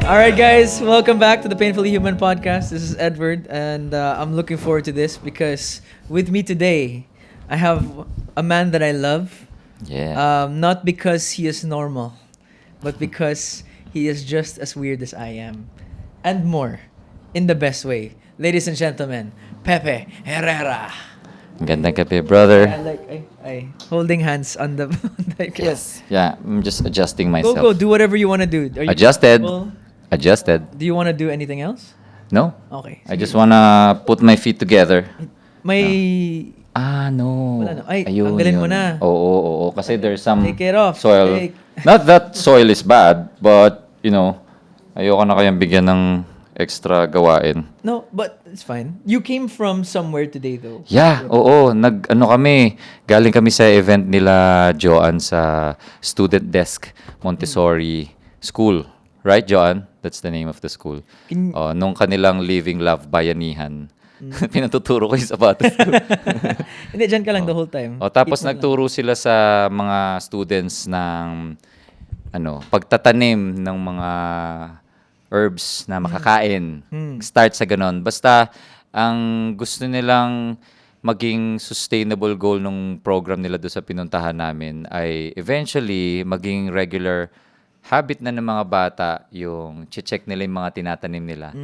All right, guys, welcome back to the Painfully Human podcast. This is Edward, and I'm looking forward to this because with me today, I have a man that I love. Yeah. Not because he is normal, but because he is just as weird as I am, and more, in the best way. Ladies and gentlemen, Pepe Herrera. Gandang gabi, brother. I holding hands on the. Yes. Yeah, I'm just adjusting Go myself. go, do whatever you want to do. Are you Adjusted. comfortable? Adjusted. Do you want to do anything else? No? Okay. I just wanna put my feet together. May No. Wala na. Ay, Ayun, tanggalin yun. mo na. Oo. Kasi there's some Take it off. soil. Not that soil is bad, but, ayoko na kayang bigyan ng extra gawain. No, but it's fine. You came from somewhere today though. Yeah, oo. Galing kami sa event nila, Joanne, sa Student Desk Montessori School. Right, Joanne? That's the name of the school. Nung kanilang Living Love Bayanihan. Pinatuturo ko yung sapatos ko. Hindi, dyan ka lang the whole time. Tapos Keep mo lang. nagturo sila sa mga students ng pagtatanim ng mga herbs na makakain. Start sa ganon. Basta, ang gusto nilang maging sustainable goal ng program nila doon sa pinuntahan namin ay eventually maging regular habit na ng mga bata yung check nila yung mga tinatanim nila.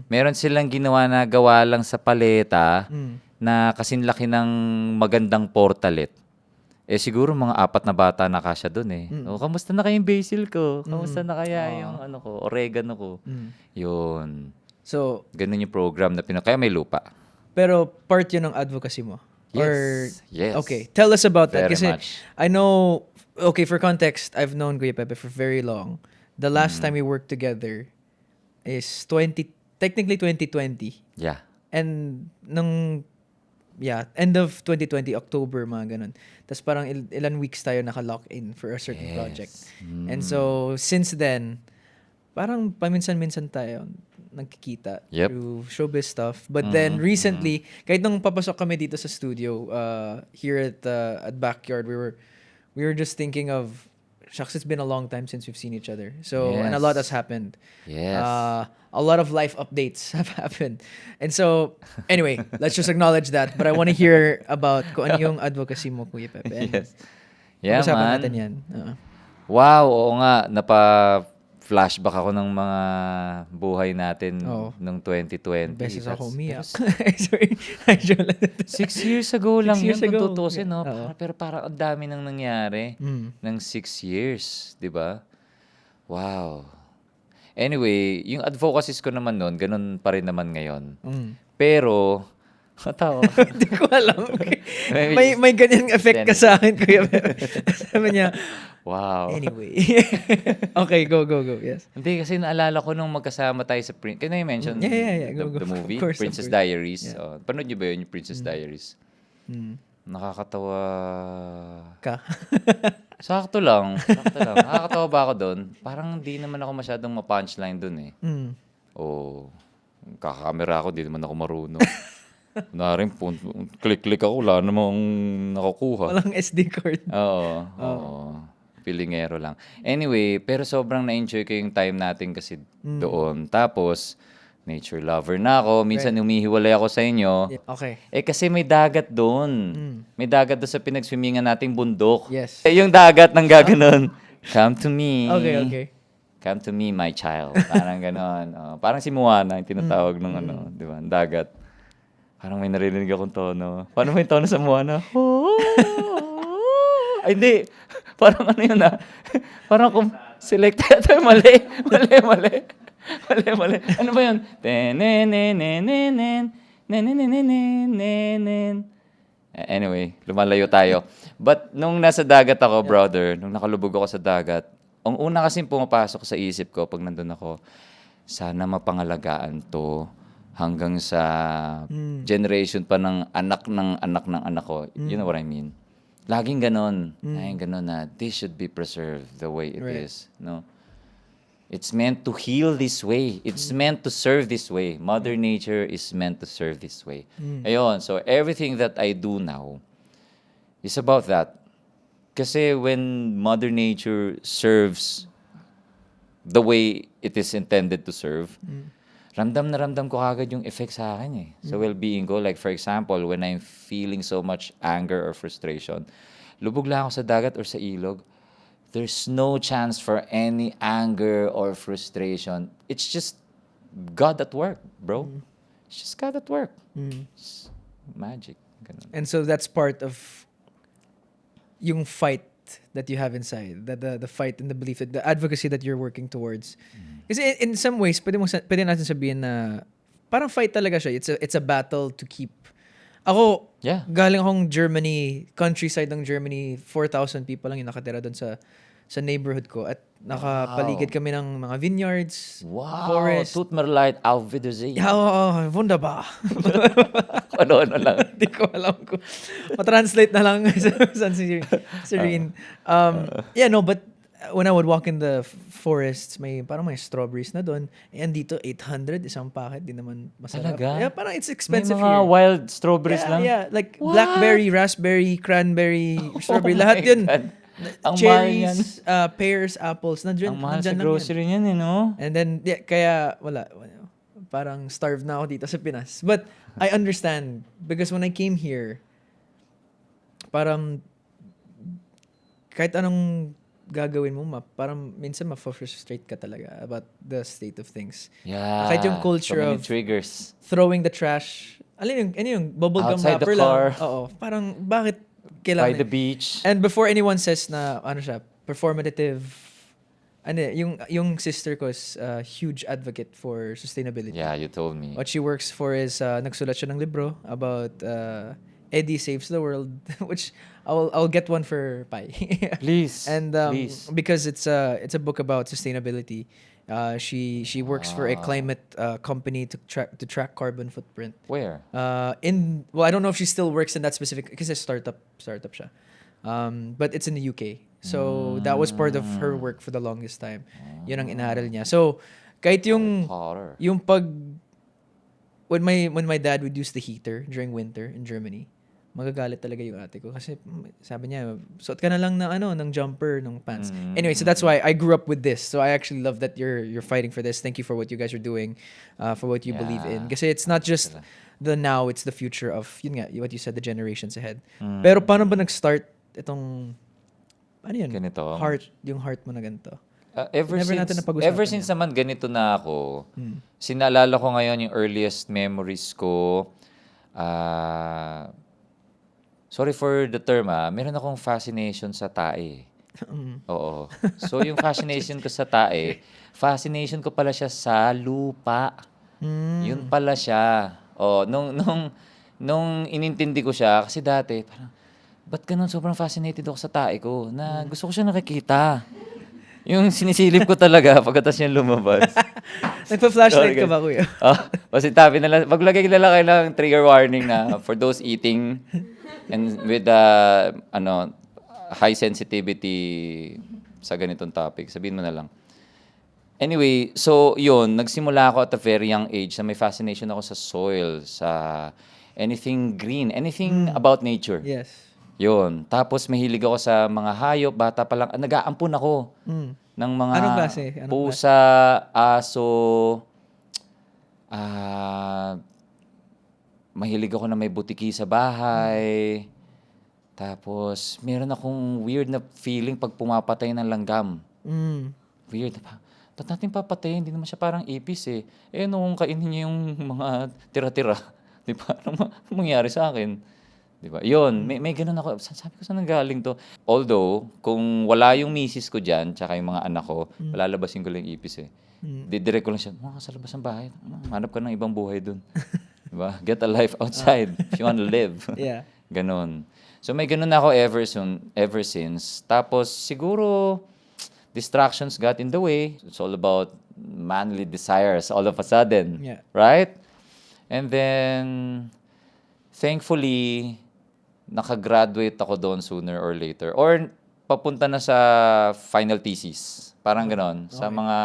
Meron silang ginawa na gawa lang sa paleta na kasing laki ng magandang portalet. Siguro mga 4 na bata na kasya doon eh. Kamusta na kaya yung basil ko? Kamusta na kaya yung oregano ko? Yun. So, Ganun yung program na kaya may lupa. pero part yun ng advocacy mo? Yes. Okay, tell us about that. Very Kasi much. I know, okay, for context, I've known Kuya Pepe for very long. The last time we worked together is technically 2020. Yeah. And end of 2020, October, mga ganun. Tapos parang ilan weeks tayo naka-lock in for a certain project. And so, since then, parang paminsan-minsan tayo nagkikita Yep. through showbiz stuff. But then, recently, kahit nung papasok kami dito sa studio, here at Backyard, we were just thinking of, shucks, it's been a long time since we've seen each other. So, and a lot has happened. Yes. A lot of life updates have happened. And so, anyway, let's just acknowledge that. But I want to hear about kung ano yung advocacy mo, Kuya Pepe. And Yes. Yeah, pag-usapan man. natin yan. Wow, oo nga. Flashback ako ng mga buhay natin nung 2020. Beses ako umiyak. Pero Sorry. Ay, joke lang. 6 years ago lang 6 years yun, ago. kung tutusin, no? Oo. Pero parang ang dami nang nangyari ng 6 years, di ba? Wow. Anyway, yung advocacies ko naman noon, ganun pa rin naman ngayon. Pero, matawa. Hindi ko alam. May ganyang effect ka sa akin, Kuya Pepe. Sabi niya, Wow. anyway. Okay, go. Yes. Hindi, kasi naalala ko nung magkasama tayo sa Can I mention Yeah. Go. the movie? Of course. Princess Diaries. Panood niyo ba yun, yung Princess Diaries? Nakakatawa. Ka. Sakto lang. Nakakatawa ba ako doon? Parang di naman ako masyadong ma-punchline doon eh. Kakakamera ako, di naman ako marunong. Kunaring, click ako, wala namang nakukuha. Walang SD card. Oo. Pilingero lang. Anyway, pero sobrang na-enjoy ko yung time natin kasi doon. Tapos, nature lover na ako. Minsan humihiwalay ako sa inyo. Okay. Kasi may dagat doon. May dagat doon sa pinagswimingan nating bundok. Yes. Yung dagat nang gaganon. Come to me. Okay. Come to me, my child. Parang ganon. Parang si Moana, yung tinatawag ng di ba? Dagat. Parang may narinig akong tono. Paano may tono sa Moana? Ay, hindi. Parang ano yun Parang kung selected. Mali. Ano ba yun? Anyway, lumalayo tayo. But nung nasa dagat ako, brother, nung nakalubog ako sa dagat, ang una kasing pumapasok sa isip ko pag nandun ako, sana mapangalagaan to hanggang sa generation pa ng anak ko. You know what I mean? Laging ganon na this should be preserved the way it is. No? It's meant to heal this way. It's meant to serve this way. Mother Nature is meant to serve this way. Ayun, so everything that I do now is about that. Kasi when Mother Nature serves the way it is intended to serve, ramdam na ramdam ko agad yung effect sa akin eh. Sa well-being ko. Like for example, when I'm feeling so much anger or frustration, lubog lang ako sa dagat or sa ilog, there's no chance for any anger or frustration. It's just God at work, bro. It's just God at work. It's magic. Ganun. And so that's part of yung fight that you have inside, the fight and the belief, that the advocacy that you're working towards. Kasi in some ways, pwede natin sabihin na parang fight talaga siya. It's a battle to keep. Ako, Yeah. galing akong Germany, countryside ng Germany, 4,000 people lang yung nakatira doon sa neighborhood ko. At nakapaligid kami ng mga vineyards, Wow. forest. Tut mir leid, auf Wiedersehen. Ja, wunderbar. Ano lang. Hindi ko alam kung ma-translate na lang sa Serene. Yeah, no, but when I would walk in the forests, parang may strawberries na doon. And dito, 800, isang packet, di naman masarap. Talaga? Yeah, parang it's May expensive mga here. wild strawberries Yeah, lang. yeah. Like What? blackberry, raspberry, cranberry, strawberry, Oh lahat my yun. God. Ang mahal yan. Cherries, pears, apples, Ang mahal sa nandyan lang yan. grocery niyan eh, no? And then, yeah, kaya, wala. Parang starved na ako dito sa Pinas. But, I understand. Because when I came here, parang, kahit anong gagawin mo, parang minsan ma-frustrate ka talaga about the state of things. Yeah. Kahit yung culture so many of triggers. throwing the trash. Ano yung bubblegum Outside the wrapper car. lang. Oo. Parang, bakit By kailangan? the beach. And before anyone says na, ano siya, performative, yung sister ko is a huge advocate for sustainability. Yeah, you told me. What she works for is, nagsulat siya ng libro about Eddie Saves the World, which I'll get one for Pai. Please. And please. because it's a book about sustainability, she works for a climate company to track carbon footprint. Where? I don't know if she still works in that specific, because it's startup siya. But it's in the UK. So that was part of her work for the longest time. Yun ang inaral niya. So kahit yung Potter. when my dad would use the heater during winter in Germany, magagalit talaga yung ate ko kasi sabi niya, suot ka na lang ng jumper, ng pants. Anyway, so that's why I grew up with this. So I actually love that you're fighting for this. Thank you for what you guys are doing, for what you believe in. Kasi it's not just the now, it's the future of, yun nga, what you said, the generations ahead. Pero paano ba nag-start itong, ano yun? Ganito. Yung heart mo na ganito? Ever Never natin since napag-usapan since naman ganito na ako, sinaalala ko ngayon yung earliest memories ko. Sorry for the term, meron akong fascination sa tae. Oo. So yung fascination ko sa tae, fascination ko pala siya sa lupa. Yun pala siya. Nung inintindi ko siya, kasi dati, parang, ba't ganun sobrang fascinated ako sa tae ko, na gusto ko siya nakikita. Yung sinisilip ko talaga pagkatas niya lumabas. Nagpa-flashlight ka ba, kuya? Kasi tabi na lang, maglagay na lang kayo ng trigger warning na for those eating and with high sensitivity sa ganitong topic. Sabihin mo na lang. Anyway, so yun, nagsimula ako at a very young age na may fascination ako sa soil, sa anything green, anything about nature. Yes. Yun. Tapos mahilig ako sa mga hayop, bata pa lang. Nag-aampun ako ng mga Anong klase? pusa, aso. Mahilig ako na may butiki sa bahay. Tapos meron akong weird na feeling pag pumapatay ng langgam. Weird. Ba't natin papatayin? Hindi naman siya parang ipis eh. Nung kainin niya yung mga tira-tira. Di ba? Anong mangyari sa akin? Di ba? Yun, may ganun ako. Sabi ko, saan nanggaling to? Although, kung wala yung misis ko dyan, tsaka yung mga anak ko, palalabasin ko lang yung ipis eh. Didirect ko lang siya, sa labas ng bahay. Hanap ka ng ibang buhay dun. Diba? Get a life outside if you wanna live. Yeah. Ganon. So may ganun ako ever since. Tapos siguro, distractions got in the way. It's all about manly desires all of a sudden. Yeah. Right? And then, thankfully, nakagraduate ako doon sooner or later. Or papunta na sa final thesis. Parang ganon. Sa mga...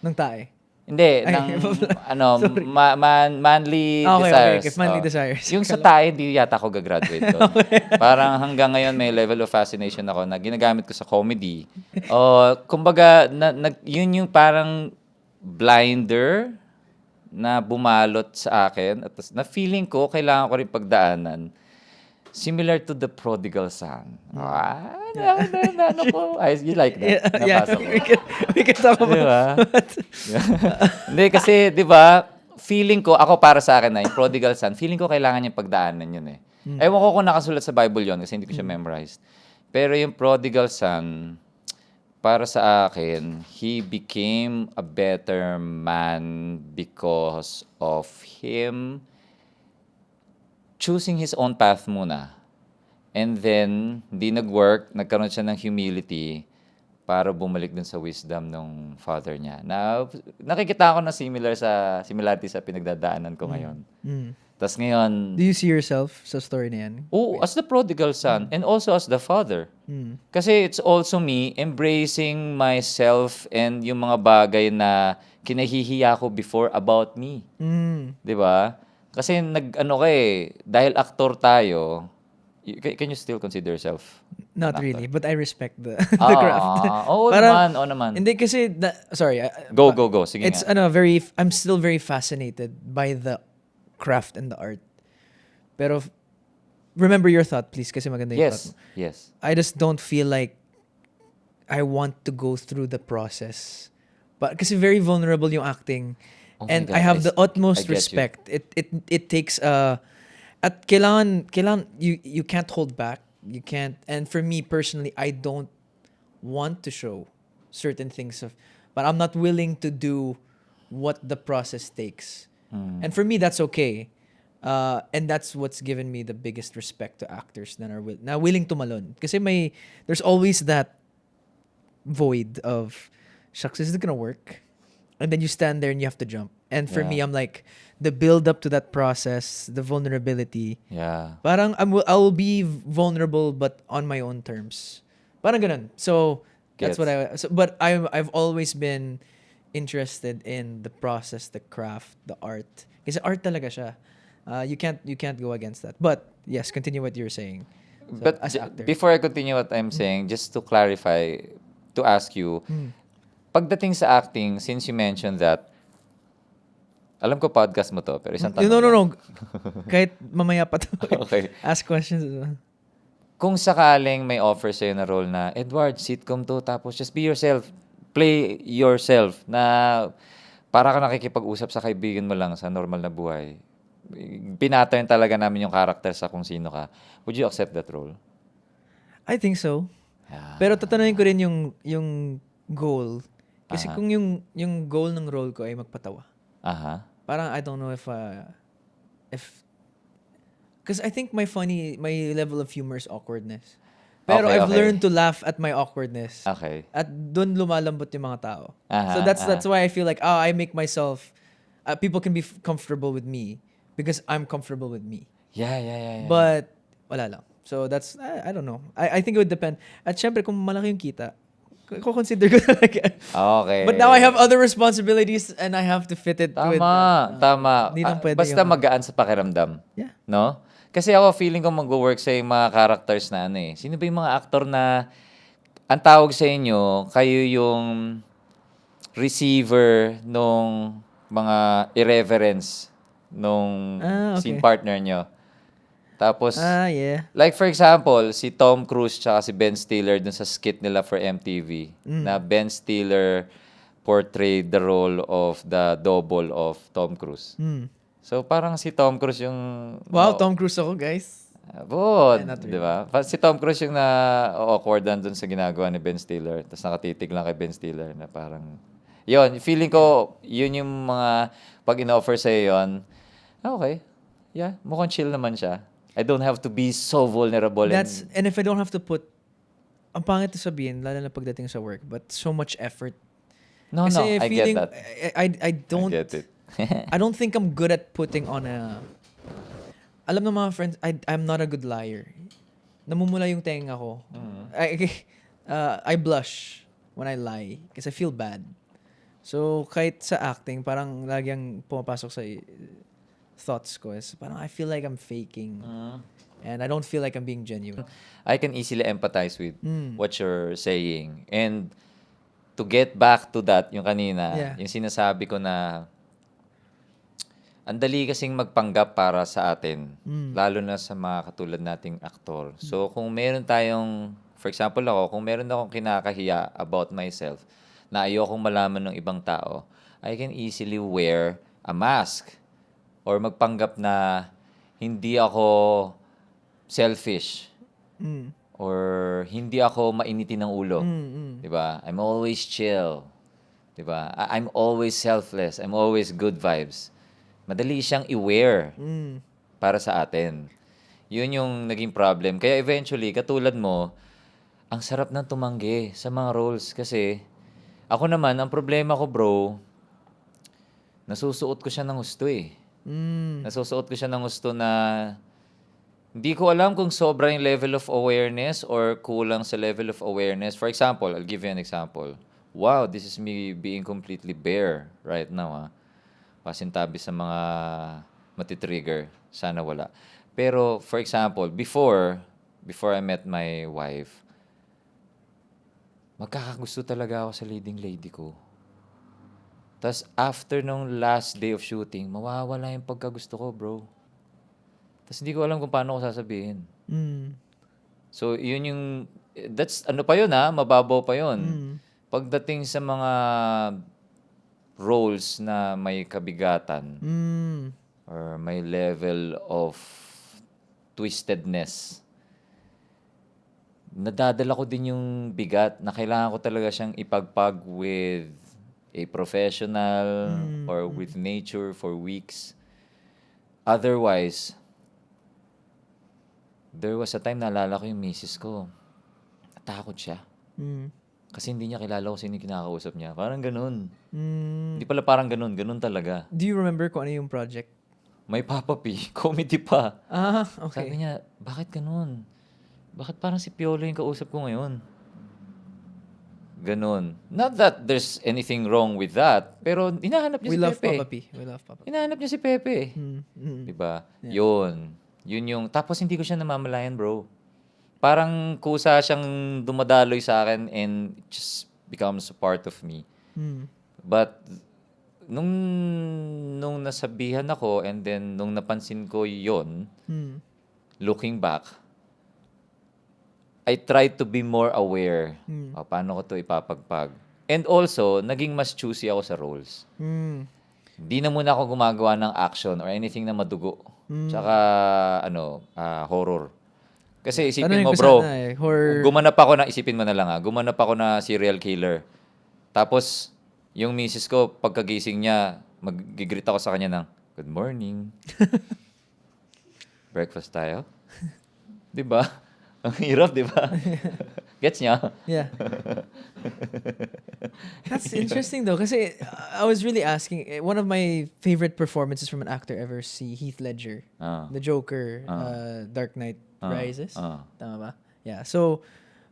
Nung tae. Hindi, Ay, ng manly Okay, desires. okay. Manly Oh. desires. Yung sa tae, hindi yata ako gagraduate doon. Parang hanggang ngayon may level of fascination ako na ginagamit ko sa comedy. O, kumbaga, yun yung parang blinder na bumalot sa akin. At na feeling ko, kailangan ko rin pagdaanan. Similar to the prodigal son. Ano ko? You like that? Yeah, Nabasa ko. we can talk Di ba? about Hindi, kasi, di ba, feeling ko, ako para sa akin na, yung prodigal son, feeling ko kailangan niya pagdaanan yun eh. Ewan ko kung nakasulat sa Bible yun kasi hindi ko siya memorized. Pero yung prodigal son, para sa akin, he became a better man because of him choosing his own path muna. And then, hindi nag-work, nagkaroon siya ng humility para bumalik dun sa wisdom ng father niya. Na nakikita ko na similarity sa pinagdadaanan ko ngayon. Tapos ngayon, Do you see yourself sa story na yan? as the prodigal son and also as the father. Kasi it's also me embracing myself and yung mga bagay na kinahihiya ko before about me. 'Di ba? Kasi dahil aktor tayo, can you still consider yourself? Not really, but I respect the craft. Oo naman. Hindi kasi, sorry. Go. Sige It's nga. I'm still very fascinated by the craft and the art. Pero, remember your thought, please, kasi maganda yung thought mo. Yes. I just don't feel like I want to go through the process. But kasi very vulnerable yung acting. Oh my And God, I have the I utmost get you. respect. It takes at kailangan you can't hold back. You can't, and for me personally, I don't want to show certain things but I'm not willing to do what the process takes. And for me that's okay. And that's what's given me the biggest respect to actors that are willing tumalon. Kasi there's always that void of, shucks, is it gonna work? And then you stand there and you have to jump. And for me, I'm like, the build up to that process, the vulnerability. Yeah. Parang I'll be vulnerable but on my own terms. Parang ganun. So that's what but I've always been interested in the process, the craft, the art. Kasi art talaga siya. You can't go against that. But yes, continue what you're saying. So, But as actor. before I continue what I'm saying, just to clarify, to ask you, pagdating sa acting, since you mentioned that, alam ko podcast mo to, pero isang tanong lang. No. Kahit mamaya pa to. Okay. Ask questions. Kung sakaling may offer sa'yo na role na, Edward, sitcom to, tapos just be yourself, play yourself, na para ka nakikipag-usap sa kaibigan mo lang sa normal na buhay. Pinattern talaga namin yung character sa kung sino ka. Would you accept that role? I think so. Yeah. Pero tatanungin ko rin yung goal. Kasi kung yung goal ng role ko ay magpatawa. Aha. Parang I don't know if because I think my level of humor is awkwardness. Pero Okay, I've okay. learned to laugh at my awkwardness. Okay. At doon lumalambot yung mga tao. Aha, So that's why I feel like I make myself people can be comfortable with me because I'm comfortable with me. Yeah. But wala lang. So that's I don't know. I think it would depend. At syempre kung malaki yung kita, ko-consider ko talaga. Okay. But now I have other responsibilities and I have to fit it with Tama. Di lang pwede Basta yung- magaan sa pakiramdam. Yeah. No? Kasi ako feeling ko mag-work sa yung mga characters na Sino ba yung mga aktor na ang tawag sa inyo, kayo yung receiver nung mga irreverence nung Okay. scene partner nyo. Tapos, Yeah. like for example, si Tom Cruise tsaka si Ben Stiller dun sa skit nila for MTV na Ben Stiller portrayed the role of the double of Tom Cruise. So parang si Tom Cruise yung Wow, Tom Cruise ako, guys. Not di ba? Si Tom Cruise yung na-awkwardan dun sa ginagawa ni Ben Stiller. Tapos nakatitig lang kay Ben Stiller na parang yun, feeling ko yun yung mga pag in-offer sa'yo yun, okay. Yeah, mukhang chill naman siya. I don't have to be so vulnerable. And if I don't have to put, ang pangit to sabihin, lalo na pagdating sa work, but so much effort. No, Kasi I get that. I don't, I get it. I don't think I'm good at putting on alam ng mga friends, I'm not a good liar. Namumula yung tenga ko. I blush when I lie because I feel bad. So, kahit sa acting, parang lagi ang pumapasok sa thoughts ko is parang I feel like I'm faking. And I don't feel like I'm being genuine. I can easily empathize with Mm. what you're saying. And to get back to that, yung kanina, Yeah. yung sinasabi ko na ang dali kasing magpanggap para sa atin, lalo na sa mga katulad nating aktor. So, kung meron tayong, for example ako, kung meron akong kinakahiya about myself na ayokong malaman ng ibang tao, I can easily wear a mask or magpanggap na hindi ako selfish Mm. or hindi ako mainitin ng ulo. Mm. 'Di ba? I'm always chill. 'Di ba? I'm always selfless. I'm always good vibes. Madali siyang i-wear Mm. para sa atin. Yun yung naging problem. Kaya eventually, katulad mo, ang sarap ng tumanggi sa mga roles. Kasi, ako naman, ang problema ko, bro, nasusuot ko siya ng gusto eh. Mm. Nasusuot ko siya ng gusto na hindi ko alam kung sobra yung level of awareness or kulang sa level of awareness. For example, I'll give you an example. Wow, this is me being completely bare right now, ah. Pasintabi sa mga matitrigger. Sana wala. Pero, for example, before I met my wife, magkakagusto talaga ako sa leading lady ko. Tapos, after nung last day of shooting, mawawala yung pagkagusto ko, bro. Tapos, hindi ko alam kung paano ko sasabihin. Mm. So, yun yung, that's, ano pa yun ha, mababaw pa yun. Mm. Pagdating sa mga roles na may kabigatan, Mm. or may level of twistedness, nadadala ko din yung bigat na kailangan ko talaga siyang ipagpag with a professional or with nature for weeks. Otherwise, there was a time naalala ko yung misis ko. Natakot siya. Mm. Kasi hindi niya kilala kung sino yung kinakausap niya. Parang ganun. Mm. Hindi pala parang ganun. Ganun talaga. Do you remember kung ano yung project? May Papa P. Comedy pa. Ah, Sabi okay. niya, bakit ganun? Bakit parang si Piolo yung kausap ko ngayon? Ganun. Not that there's anything wrong with that, pero hinahanap niya We si love Pepe. Papa P. We love Papa P. Hinahanap niya si Pepe. Mm. Mm. Diba? Yun. Yun yung, tapos hindi ko siya namamalayan, bro. Parang kusa siyang dumadaloy sa akin and it just becomes a part of me. Mm. But, nung nasabihan ako and then nung napansin ko yon, Mm. looking back, I tried to be more aware. Mm. Paano ko to ipapagpag. And also, naging mas choosy ako sa roles. Mm. Di na muna ako gumagawa ng action or anything na madugo. Tsaka, horror. Kasi isipin mo, Tanungin ko bro, sana eh, horror. gumanap ako na, isipin mo na lang gumanap ako na serial killer. Tapos, yung misis ko, pagkagising niya, mag-greet ako sa kanya ng, good morning. Breakfast tayo? Di ba? Ang hirap, di ba? Gets niya? Yeah. That's interesting though, kasi I was really asking, one of my favorite performances from an actor ever, si Heath Ledger, Ah. the Joker, Ah. Dark Knight Rises. Ah. Tama ba? Yeah. So,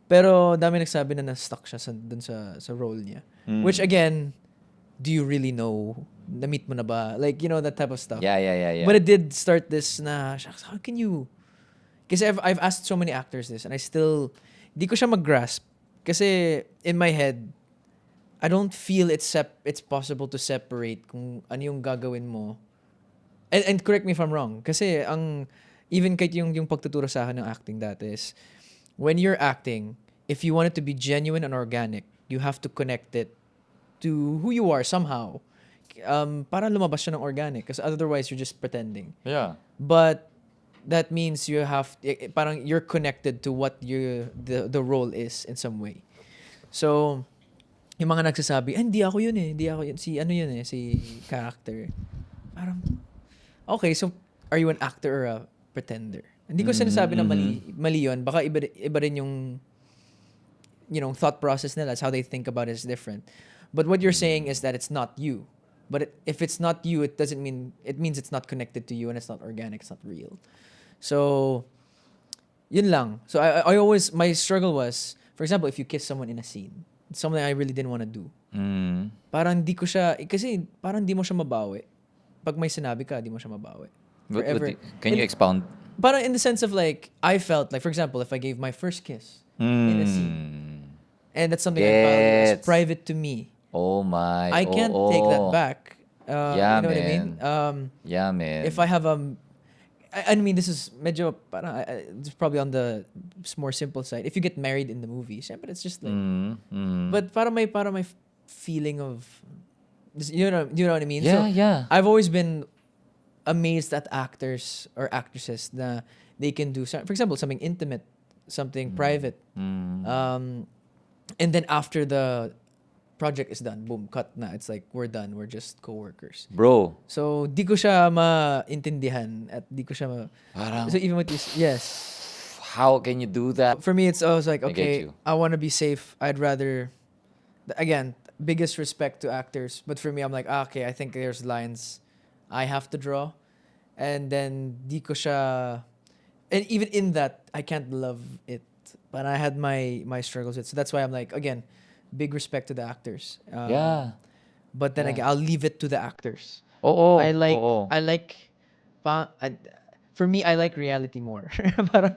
pero dami nagsabi na na-stuck siya dun sa role niya. Which again, do you really know? Na-meet mo na ba? Like, you know, that type of stuff. Yeah. But it did start this na, shucks, how can you? Kasi I've asked so many actors this and I still, di ko siya mag-grasp. Kasi in my head, I don't feel it's possible to separate kung ano yung gagawin mo. And correct me if I'm wrong. Kasi even kahit yung pagtuturo sa akin ng acting dati is, when you're acting, if you want it to be genuine and organic, you have to connect it to who you are somehow. Para lumabas siya ng organic. Because otherwise, you're just pretending. Yeah. But that means you have, parang you're connected to what the role is in some way. So, yung mga nagsasabi, hindi ako yun eh. Hindi ako yun. Si ano yun eh, si character. Parang, okay, so are you an actor or a pretender? Hindi ko sinasabi na mali yun. Baka iba rin yung, you know, thought process nila. That's how they think about it is different. But what you're saying is that it's not you. But if it's not you, it means it's not connected to you and it's not organic, it's not real. So, yun lang. So I always, my struggle was, for example, if you kiss someone in a scene, something I really didn't want to do. Mm. Parang di ko siya, kasi parang di mo siya mabawi. Pag may sinabi ka, di mo siya mabawi. Forever. Can you expound? Parang in the sense of like, I felt like, for example, if I gave my first kiss in a scene, Mm. and that's something I value as Gets. private to me, Oh my. I can't take that back. Yeah, You know what I mean? man. Yeah, man. If I have I mean, this is medyo parang it's probably on the more simple side. If you get married in the movie, syempre it's just like, but para may feeling of, you know what I mean? Yeah, So yeah. I've always been amazed at actors or actresses na they can do, for example, something intimate, something private, and then after the project is done, boom, cut na. It's like, we're done. We're just co-workers. Bro, So, di ko siya maintindihan at di ko siya parang, So, even with this, yes. how can you do that? For me, it's always like, I get okay, you. I want to be safe. I'd rather, again, biggest respect to actors. But for me, I'm like, okay, I think there's lines I have to draw. And then, di ko siya, and even in that, I can't love it. But I had my struggles with it. So that's why I'm like, again, big respect to the actors. Yeah. But then Yeah. again, I'll leave it to the actors. Oo. I like Oo. I like for me I like reality more. Parang